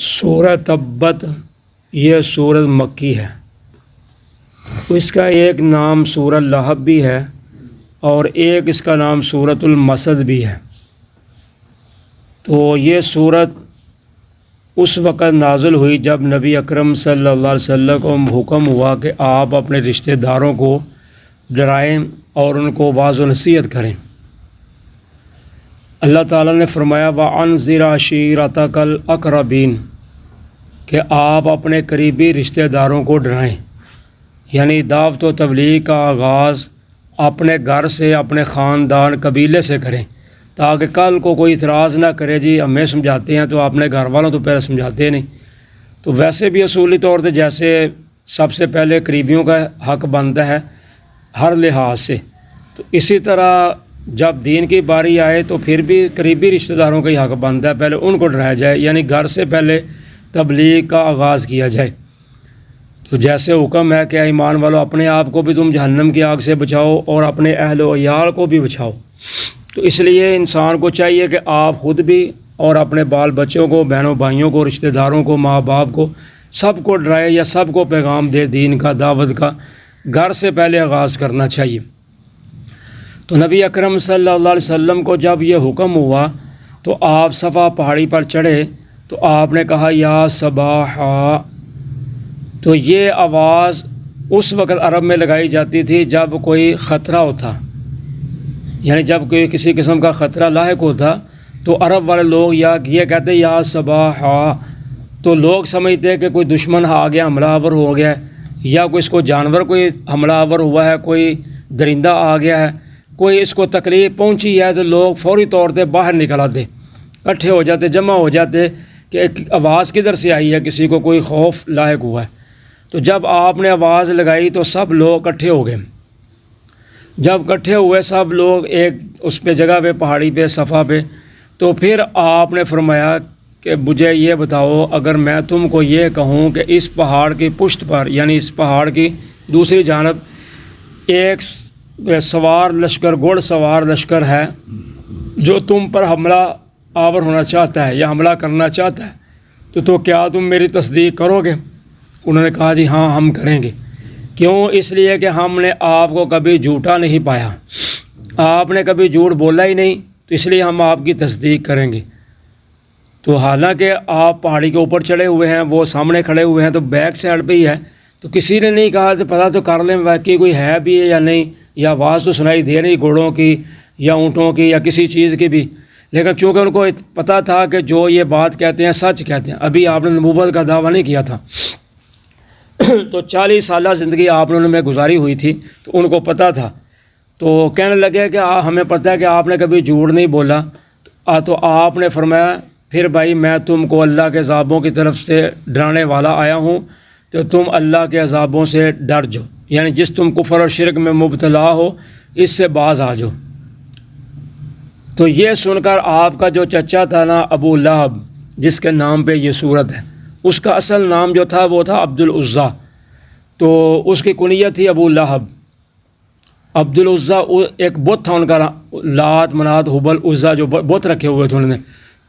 سورہ تبت یہ سورہ مکی ہے۔ اس کا ایک نام سورہ لہب بھی ہے اور ایک اس کا نام سورۃ المسد بھی ہے۔ تو یہ سورت اس وقت نازل ہوئی جب نبی اکرم صلی اللہ علیہ وسلم کو حکم ہوا کہ آپ اپنے رشتہ داروں کو ڈرائیں اور ان کو واعظ و نصیحت کریں۔ اللہ تعالیٰ نے فرمایا وَأَنذِرْ عَشِيرَتَكَ الْأَقْرَبِينَ کہ آپ اپنے قریبی رشتہ داروں کو ڈرائیں، یعنی دعوت و تبلیغ کا آغاز اپنے گھر سے، اپنے خاندان قبیلے سے کریں، تاکہ کل کو کوئی اعتراض نہ کرے جی ہمیں سمجھاتے ہیں تو اپنے گھر والوں تو پہلے سمجھاتے نہیں۔ تو ویسے بھی اصولی طور پہ جیسے سب سے پہلے قریبیوں کا حق بنتا ہے ہر لحاظ سے، تو اسی طرح جب دین کی باری آئے تو پھر بھی قریبی رشتہ داروں کا ہی حق بنتا ہے پہلے ان کو ڈرایا جائے، یعنی گھر سے پہلے تبلیغ کا آغاز کیا جائے۔ تو جیسے حکم ہے کہ اے ایمان والو اپنے آپ کو بھی تم جہنم کی آگ سے بچاؤ اور اپنے اہل و عیال کو بھی بچاؤ۔ تو اس لیے انسان کو چاہیے کہ آپ خود بھی اور اپنے بال بچوں کو، بہنوں بھائیوں کو، رشتہ داروں کو، ماں باپ کو، سب کو ڈرائے یا سب کو پیغام دے دین کا، دعوت کا، گھر سے پہلے آغاز کرنا چاہیے۔ تو نبی اکرم صلی اللہ علیہ وسلم کو جب یہ حکم ہوا تو آپ صفا پہاڑی پر چڑھے تو آپ نے کہا یا صباحا۔ تو یہ آواز اس وقت عرب میں لگائی جاتی تھی جب کوئی خطرہ ہوتا، یعنی جب کوئی کسی قسم کا خطرہ لاحق ہوتا تو عرب والے لوگ یہ کہتے یا صباحا، تو لوگ سمجھتے کہ کوئی دشمن آ گیا، حملہ آور ہو گیا، یا کوئی اس کو جانور کوئی حملہ آور ہوا ہے، کوئی درندہ آ گیا ہے، کوئی اس کو تکلیف پہنچی ہے، تو لوگ فوری طور پہ باہر نکل آتے، اکٹھے ہو جاتے، جمع ہو جاتے کہ ایک آواز کدھر سے آئی ہے، کسی کو کوئی خوف لاحق ہوا ہے۔ تو جب آپ نے آواز لگائی تو سب لوگ اکٹھے ہو گئے۔ جب اکٹھے ہوئے سب لوگ ایک اس پہ جگہ پہ، پہاڑی پہ، صفا پہ، تو پھر آپ نے فرمایا کہ مجھے یہ بتاؤ اگر میں تم کو یہ کہوں کہ اس پہاڑ کی پشت پر، یعنی اس پہاڑ کی دوسری جانب ایک سوار لشکر، گھوڑ سوار لشکر ہے جو تم پر حملہ آور ہونا چاہتا ہے یا حملہ کرنا چاہتا ہے، تو کیا تم میری تصدیق کرو گے؟ انہوں نے کہا جی ہاں ہم کریں گے۔ کیوں؟ اس لیے کہ ہم نے آپ کو کبھی جھوٹا نہیں پایا، آپ نے کبھی جھوٹ بولا ہی نہیں، تو اس لیے ہم آپ کی تصدیق کریں گے۔ تو حالانکہ آپ پہاڑی کے اوپر چڑھے ہوئے ہیں، وہ سامنے کھڑے ہوئے ہیں، تو بیک سائڈ پہ ہی ہے، تو کسی نے نہیں کہا تو پتہ تو کر لیں واقعی کوئی ہے بھی ہے یا نہیں، یا آواز تو سنائی دے رہی گھوڑوں کی یا اونٹوں کی یا کسی چیز کی بھی، لیکن چونکہ ان کو پتہ تھا کہ جو یہ بات کہتے ہیں سچ کہتے ہیں، ابھی آپ نے نبوت کا دعویٰ نہیں کیا تھا، تو 40 سالہ زندگی آپ نے میں گزاری ہوئی تھی، تو ان کو پتہ تھا، تو کہنے لگے کہ ہمیں پتہ ہے کہ آپ نے کبھی جھوٹ نہیں بولا، تو آپ نے فرمایا پھر بھائی میں تم کو اللہ کے عذابوں کی طرف سے ڈرانے والا آیا ہوں، تو تم اللہ کے عذابوں سے ڈر جاؤ، یعنی جس تم کفر اور شرک میں مبتلا ہو اس سے باز آ جاؤ۔ تو یہ سن کر آپ کا جو چچا تھا نا ابو لہب، جس کے نام پہ یہ صورت ہے، اس کا اصل نام جو تھا وہ تھا عبد العزیٰ، تو اس کی کنیت تھی ابو لہب۔ عبد العزیٰ ایک بت تھا ان کا، لات منات حبل عزیٰ جو بت رکھے ہوئے تھے انہوں نے،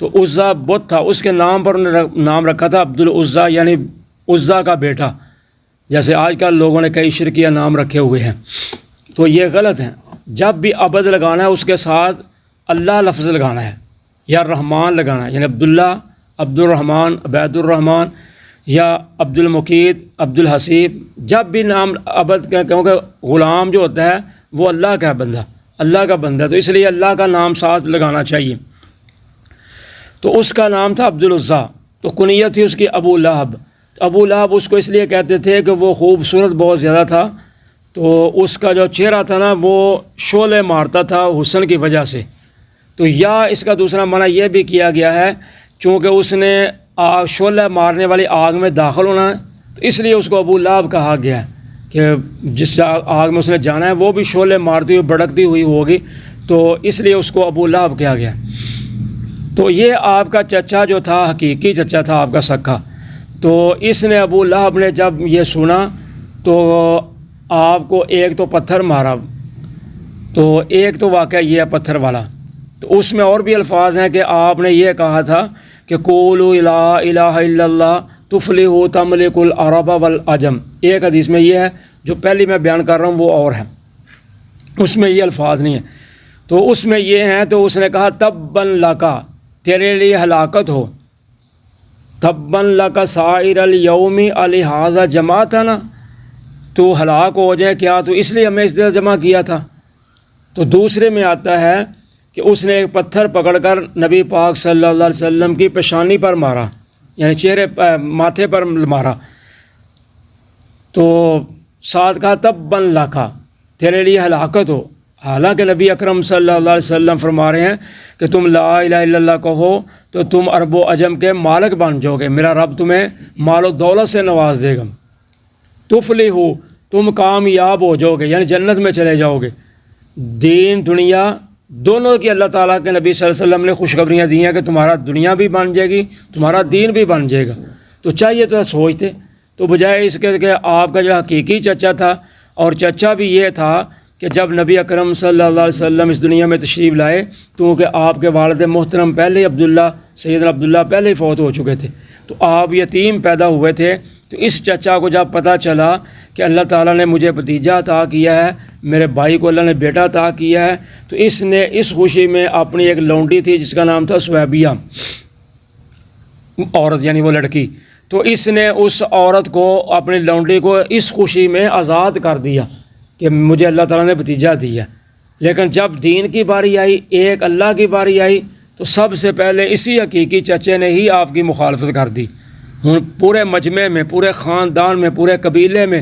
تو عزیٰ بت تھا، اس کے نام پر انہوں نے نام رکھا تھا عبد العزیٰ، یعنی عزیٰ کا بیٹا، جیسے آج کل لوگوں نے کئی شرکیہ نام رکھے ہوئے ہیں، تو یہ غلط ہیں۔ جب بھی عبد لگانا ہے اس کے ساتھ اللہ لفظ لگانا ہے یا رحمان لگانا ہے، یعنی عبداللہ، عبد الرحمن، عبید الرحمن یا عبد المقید، عبد الحسیب، جب بھی نام عبد کا، کیونکہ غلام جو ہوتا ہے وہ اللہ کا بندہ، اللہ کا بندہ، تو اس لیے اللہ کا نام ساتھ لگانا چاہیے۔ تو اس کا نام تھا عبد العزیٰ، تو کنیت تھی اس کی ابو لہب۔ ابو لہب اس کو اس لیے کہتے تھے کہ وہ خوبصورت بہت زیادہ تھا، تو اس کا جو چہرہ تھا نا وہ شعلے مارتا تھا حسن کی وجہ سے، تو یا اس کا دوسرا معنی یہ بھی کیا گیا ہے چونکہ اس نے شعلہ مارنے والی آگ میں داخل ہونا ہے، تو اس لیے اس کو ابو لہب کہا گیا ہے کہ جس آگ میں اس نے جانا ہے وہ بھی شعلے مارتی ہوئی بھڑکتی ہوئی ہوگی، تو اس لیے اس کو ابو لہب کہا گیا۔ تو یہ آپ کا چچا جو تھا، حقیقی چچا تھا آپ کا سکا، تو اس نے ابو لہب نے جب یہ سنا تو آپ کو ایک تو پتھر مارا، تو ایک تو واقعہ یہ ہے پتھر والا، تو اس میں اور بھی الفاظ ہیں کہ آپ نے یہ کہا تھا کہ قولوا لا الہ الا اللہ تفلحوا تملکوا العرب والعجم، ایک حدیث میں یہ ہے، جو پہلی میں بیان کر رہا ہوں وہ اور ہے، اس میں یہ الفاظ نہیں ہیں، تو اس میں یہ ہیں، تو اس نے کہا تبا لکا، تیرے لیے ہلاکت ہو، تبا لکا سائر الیوم لہذا جمعتنا، تو ہلاک ہو جائے کیا تو اس لیے ہمیں اس طرح جمع کیا تھا۔ تو دوسرے میں آتا ہے کہ اس نے ایک پتھر پکڑ کر نبی پاک صلی اللہ علیہ وسلم کی پیشانی پر مارا، یعنی چہرے ماتھے پر مارا، تو ساتھ کہا تبا لکا، تیرے لیے ہلاکت ہو۔ حالانکہ نبی اکرم صلی اللہ علیہ وسلم فرما رہے ہیں کہ تم لا الہ الا اللہ کہو تو تم عرب و عجم کے مالک بن جاؤ گے، میرا رب تمہیں مال و دولت سے نواز دے گا، تفلحوا، تم کامیاب ہو جاؤ گے، یعنی جنت میں چلے جاؤ گے۔ دین دنیا دونوں کی اللہ تعالیٰ کے نبی صلی اللہ علیہ وسلم نے خوشخبریاں دی ہیں کہ تمہارا دنیا بھی بن جائے گی، تمہارا دین بھی بن جائے گا۔ تو چاہیے تو سوچتے، تو بجائے اس کے کہ آپ کا جو حقیقی چچا تھا، اور چچا بھی یہ تھا کہ جب نبی اکرم صلی اللہ علیہ وسلم اس دنیا میں تشریف لائے تو کہ آپ کے والد محترم پہلے عبداللہ سیدنا عبداللہ پہلے ہی فوت ہو چکے تھے، تو آپ یتیم پیدا ہوئے تھے۔ تو اس چچا کو جب پتہ چلا کہ اللہ تعالیٰ نے مجھے بھتیجا عطا کیا ہے، میرے بھائی کو اللہ نے بیٹا عطا کیا ہے، تو اس نے اس خوشی میں اپنی ایک لونڈی تھی جس کا نام تھا سویبیہ، عورت یعنی وہ لڑکی، تو اس نے اس عورت کو، اپنی لونڈی کو اس خوشی میں آزاد کر دیا کہ مجھے اللہ تعالیٰ نے بھتیجا دیا۔ لیکن جب دین کی باری آئی، ایک اللہ کی باری آئی، تو سب سے پہلے اسی حقیقی چچے نے ہی آپ کی مخالفت کر دی۔ پورے مجمع میں، پورے خاندان میں، پورے قبیلے میں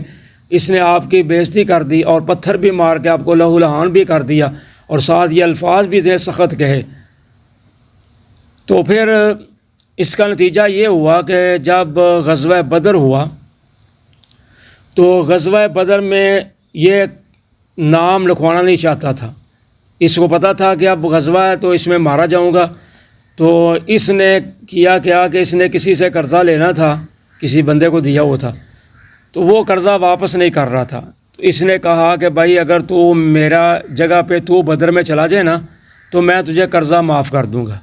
اس نے آپ کی بے عزتی کر دی، اور پتھر بھی مار کے آپ کو لہو لہان بھی کر دیا، اور ساتھ یہ الفاظ بھی اتنے سخت کہے۔ تو پھر اس کا نتیجہ یہ ہوا کہ جب غزوہ بدر ہوا تو غزوہ بدر میں یہ نام لکھوانا نہیں چاہتا تھا، اس کو پتہ تھا کہ اب غزوہ ہے تو اس میں مارا جاؤں گا، تو اس نے کیا کہ اس نے کسی سے قرضہ لینا تھا، کسی بندے کو دیا ہوا تھا، تو وہ قرضہ واپس نہیں کر رہا تھا، تو اس نے کہا کہ بھائی اگر تو میرا جگہ پہ تو بدر میں چلا جائے نا تو میں تجھے قرضہ معاف کر دوں گا۔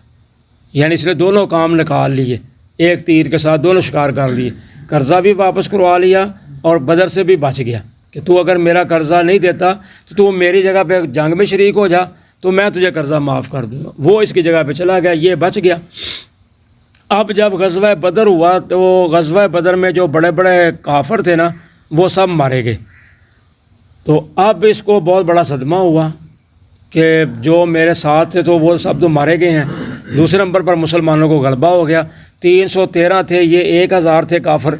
یعنی اس نے دونوں کام نکال لیے، ایک تیر کے ساتھ دونوں شکار کر لیے، قرضہ بھی واپس کروا لیا اور بدر سے بھی بچ گیا کہ تو اگر میرا قرضہ نہیں دیتا تو میری جگہ پہ جنگ میں شریک ہو جا تو میں تجھے قرضہ معاف کر دوں گا۔ وہ اس کی جگہ پہ چلا گیا، یہ بچ گیا۔ اب جب غزوہ بدر ہوا تو غزوہ بدر میں جو بڑے بڑے کافر تھے نا وہ سب مارے گئے، تو اب اس کو بہت بڑا صدمہ ہوا کہ جو میرے ساتھ تھے تو وہ سب تو مارے گئے ہیں۔ دوسرے نمبر پر مسلمانوں کو غلبہ ہو گیا، 313 تھے، یہ 1000 تھے کافر۔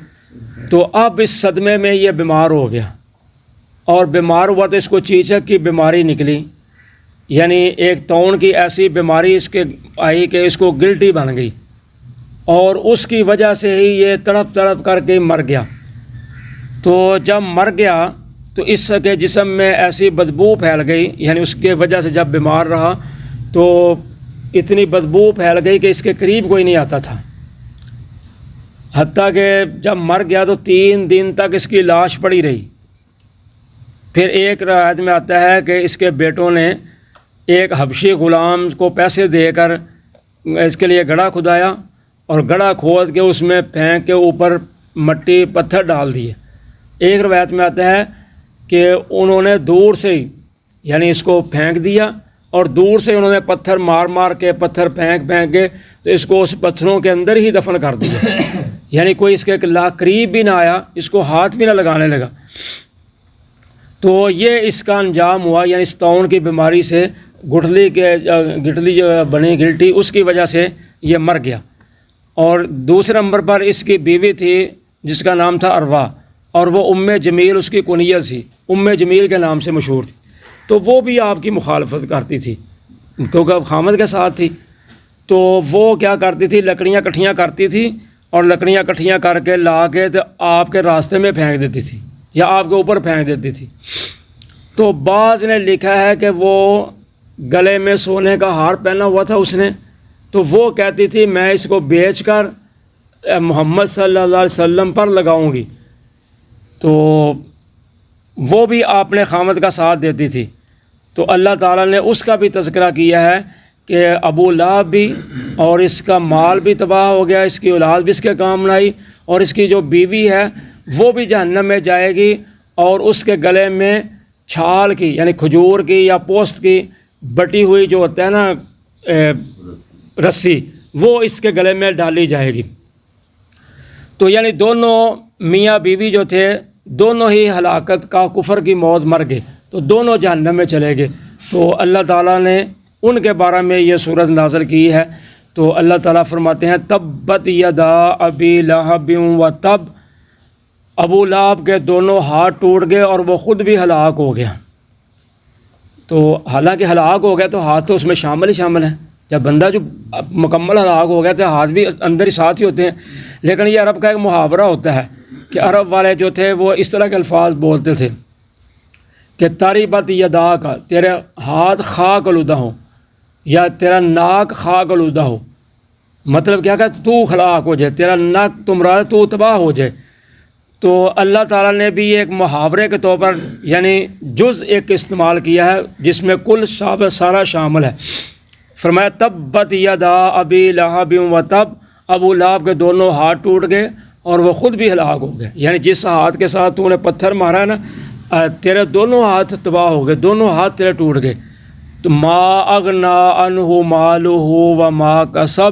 تو اب اس صدمے میں یہ بیمار ہو گیا، اور بیمار ہوا تو اس کو چیچک کی بیماری نکلی، یعنی ایک طاعون کی ایسی بیماری اس کے آئی کہ اس کو گلٹی بن گئی، اور اس کی وجہ سے ہی یہ تڑپ تڑپ کر کے مر گیا۔ تو جب مر گیا تو اس کے جسم میں ایسی بدبو پھیل گئی، یعنی اس کے وجہ سے جب بیمار رہا تو اتنی بدبو پھیل گئی کہ اس کے قریب کوئی نہیں آتا تھا، حتیٰ کہ جب مر گیا تو 3 دن تک اس کی لاش پڑی رہی۔ پھر ایک روایت میں آتا ہے کہ اس کے بیٹوں نے ایک حبشی غلام کو پیسے دے کر اس کے لیے گڑھا کھدایا، اور گڑھا کھود کے اس میں پھینک کے اوپر مٹی پتھر ڈال دیے۔ ایک روایت میں آتا ہے کہ انہوں نے دور سے ہی، یعنی اس کو پھینک دیا اور دور سے انہوں نے پتھر مار مار کے، پتھر پھینک کے تو اس کو اس پتھروں کے اندر ہی دفن کر دیا، یعنی کوئی اس کے قریب بھی نہ آیا، اس کو ہاتھ بھی نہ لگانے لگا۔ تو یہ اس کا انجام ہوا، یعنی اس طاعون کی بیماری سے گٹلی جو بنی گلٹی، اس کی وجہ سے یہ مر گیا۔ اور دوسرے نمبر پر اس کی بیوی تھی جس کا نام تھا اروا، اور وہ جمیل اس کی کنیت تھی، جمیل کے نام سے مشہور تھی، تو وہ بھی آپ کی مخالفت کرتی تھی کیونکہ خامد کے ساتھ تھی۔ تو وہ کیا کرتی تھی، لکڑیاں کٹھیاں کرتی تھی، اور لکڑیاں کٹھیاں کر کے لا کے تو آپ کے راستے میں پھینک دیتی تھی یا آپ کے اوپر پھینک دیتی تھی۔ تو بعض نے لکھا ہے کہ وہ گلے میں سونے کا ہار پہنا ہوا تھا اس نے، تو وہ کہتی تھی میں اس کو بیچ کر محمد صلی اللہ علیہ وسلم پر لگاؤں گی، تو وہ بھی آپ نے خامد کا ساتھ دیتی تھی۔ تو اللہ تعالیٰ نے اس کا بھی تذکرہ کیا ہے کہ ابو لہب بھی اور اس کا مال بھی تباہ ہو گیا، اس کی اولاد بھی اس کے کام نہ آئی، اور اس کی جو بیوی ہے وہ بھی جہنم میں جائے گی، اور اس کے گلے میں چھال کی یعنی کھجور کی یا پوست کی بٹی ہوئی جو ہوتا ہے نا رسی، وہ اس کے گلے میں ڈالی جائے گی۔ تو یعنی دونوں میاں بیوی جو تھے دونوں ہی ہلاکت کا کفر کی موت مر گئے، تو دونوں جہنم میں چلے گئے۔ تو اللہ تعالیٰ نے ان کے بارے میں یہ سورت نازل کی ہے۔ تو اللہ تعالیٰ فرماتے ہیں تبت یدا ابی لہب و تب، ابو لہب کے دونوں ہاتھ ٹوٹ گئے اور وہ خود بھی ہلاک ہو گیا۔ تو حالانکہ ہلاک ہو گیا تو ہاتھ تو اس میں شامل ہیں، جب بندہ جو مکمل ہلاک ہو گیا تو ہاتھ بھی اندر ہی ساتھ ہی ہوتے ہیں۔ لیکن یہ عرب کا ایک محاورہ ہوتا ہے کہ عرب والے جو تھے وہ اس طرح کے الفاظ بولتے تھے کہ تریبت یدا کا، تیرے ہاتھ خاک آلودہ ہو، یا تیرا ناک خاک آلودہ ہو، مطلب کیا کہ تو ہلاک ہو جائے، تیرا ناک تمہارا تو تباہ ہو جائے۔ تو اللہ تعالیٰ نے بھی ایک محاورے کے طور پر یعنی جز ایک استعمال کیا ہے جس میں کل سارا شامل ہے۔ فرمایا تبت یدا ابی لہب و تب، ابو لہب کے دونوں ہاتھ ٹوٹ گئے اور وہ خود بھی ہلاک ہو گئے، یعنی جس ہاتھ کے ساتھ تو نے پتھر مارا ہے نا، تیرے دونوں ہاتھ تباہ ہو گئے، دونوں ہاتھ تیرے ٹوٹ گئے۔ تو ما اغنا عنہ مالہ و ما کسب،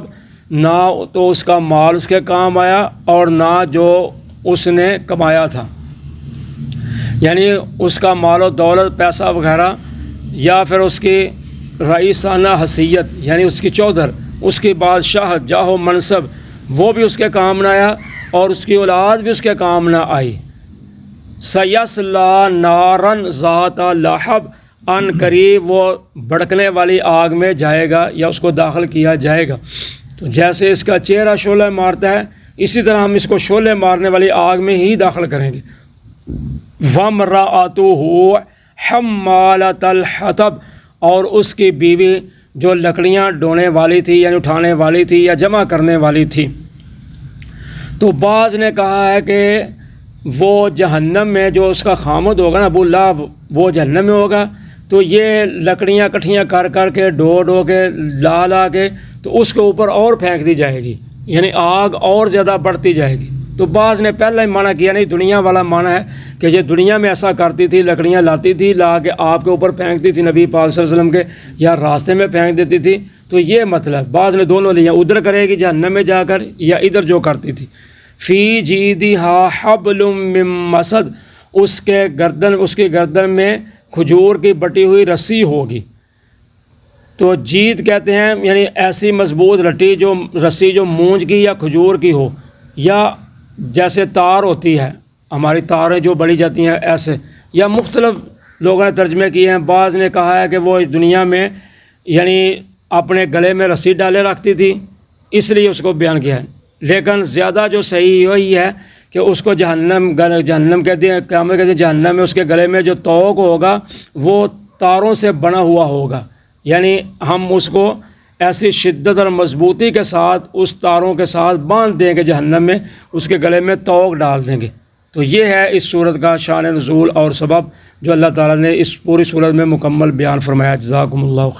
نہ تو اس کا مال اس کے کام آیا اور نہ جو اس نے کمایا تھا، یعنی اس کا مال و دولت پیسہ وغیرہ یا پھر اس کی رئیسانہ حیثیت یعنی اس کی چودھر، اس کی بادشاہ جاہ و منصب، وہ بھی اس کے کام نہ آیا اور اس کی اولاد بھی اس کے کام نہ آئی۔ سیصلی نارا ذات لہب، ان قریب وہ بھڑکنے والی آگ میں جائے گا یا اس کو داخل کیا جائے گا۔ تو جیسے اس کا چہرہ شعلہ مارتا ہے اسی طرح ہم اس کو شعلے مارنے والی آگ میں ہی داخل کریں گے۔ وامرأتہ حمالۃ الحطب، اور اس کی بیوی جو لکڑیاں ڈھونے والی تھی یعنی اٹھانے والی تھی یا جمع کرنے والی تھی۔ تو بعض نے کہا ہے کہ وہ جہنم میں جو اس کا خامد ہوگا نا ابو لہب، وہ جہنم میں ہوگا، تو یہ لکڑیاں کٹھیاں کر کے ڈھو کے لا کے تو اس کے اوپر اور پھینک دی جائے گی، یعنی آگ اور زیادہ بڑھتی جائے گی۔ تو بعض نے پہلے ہی منع کیا، نہیں دنیا والا معنی ہے کہ یہ دنیا میں ایسا کرتی تھی، لکڑیاں لاتی تھی لا کے آپ کے اوپر پھینکتی تھی نبی پاک صلی اللہ علیہ وسلم کے، یا راستے میں پھینک دیتی تھی۔ تو یہ مطلب بعض نے دونوں لیا، ادھر کرے گی جہنم میں جا کر یا ادھر جو کرتی تھی۔ فی جیدہا حبل من مسد، اس کی گردن میں کھجور کی بٹی ہوئی رسی ہوگی۔ تو جید کہتے ہیں یعنی ایسی مضبوط رسی جو مونج کی یا کھجور کی ہو، یا جیسے تار ہوتی ہے ہماری تاریں جو بڑی جاتی ہیں ایسے، یا مختلف لوگوں نے ترجمے کیے ہیں۔ بعض نے کہا ہے کہ وہ اس دنیا میں یعنی اپنے گلے میں رسی ڈالے رکھتی تھی، اس لیے اس کو بیان کیا ہے۔ لیکن زیادہ جو صحیح وہی ہے کہ اس کو جہنم کہتے ہیں، قیامت کہتے ہیں جہنم میں اس کے گلے میں جو طوق ہوگا وہ تاروں سے بنا ہوا ہوگا، یعنی ہم اس کو ایسی شدت اور مضبوطی کے ساتھ اس تاروں کے ساتھ باندھ دیں گے جہنم میں، اس کے گلے میں طوق ڈال دیں گے۔ تو یہ ہے اس صورت کا شان نزول اور سبب جو اللہ تعالیٰ نے اس پوری صورت میں مکمل بیان فرمایا۔ جزاکم اللہ خیر۔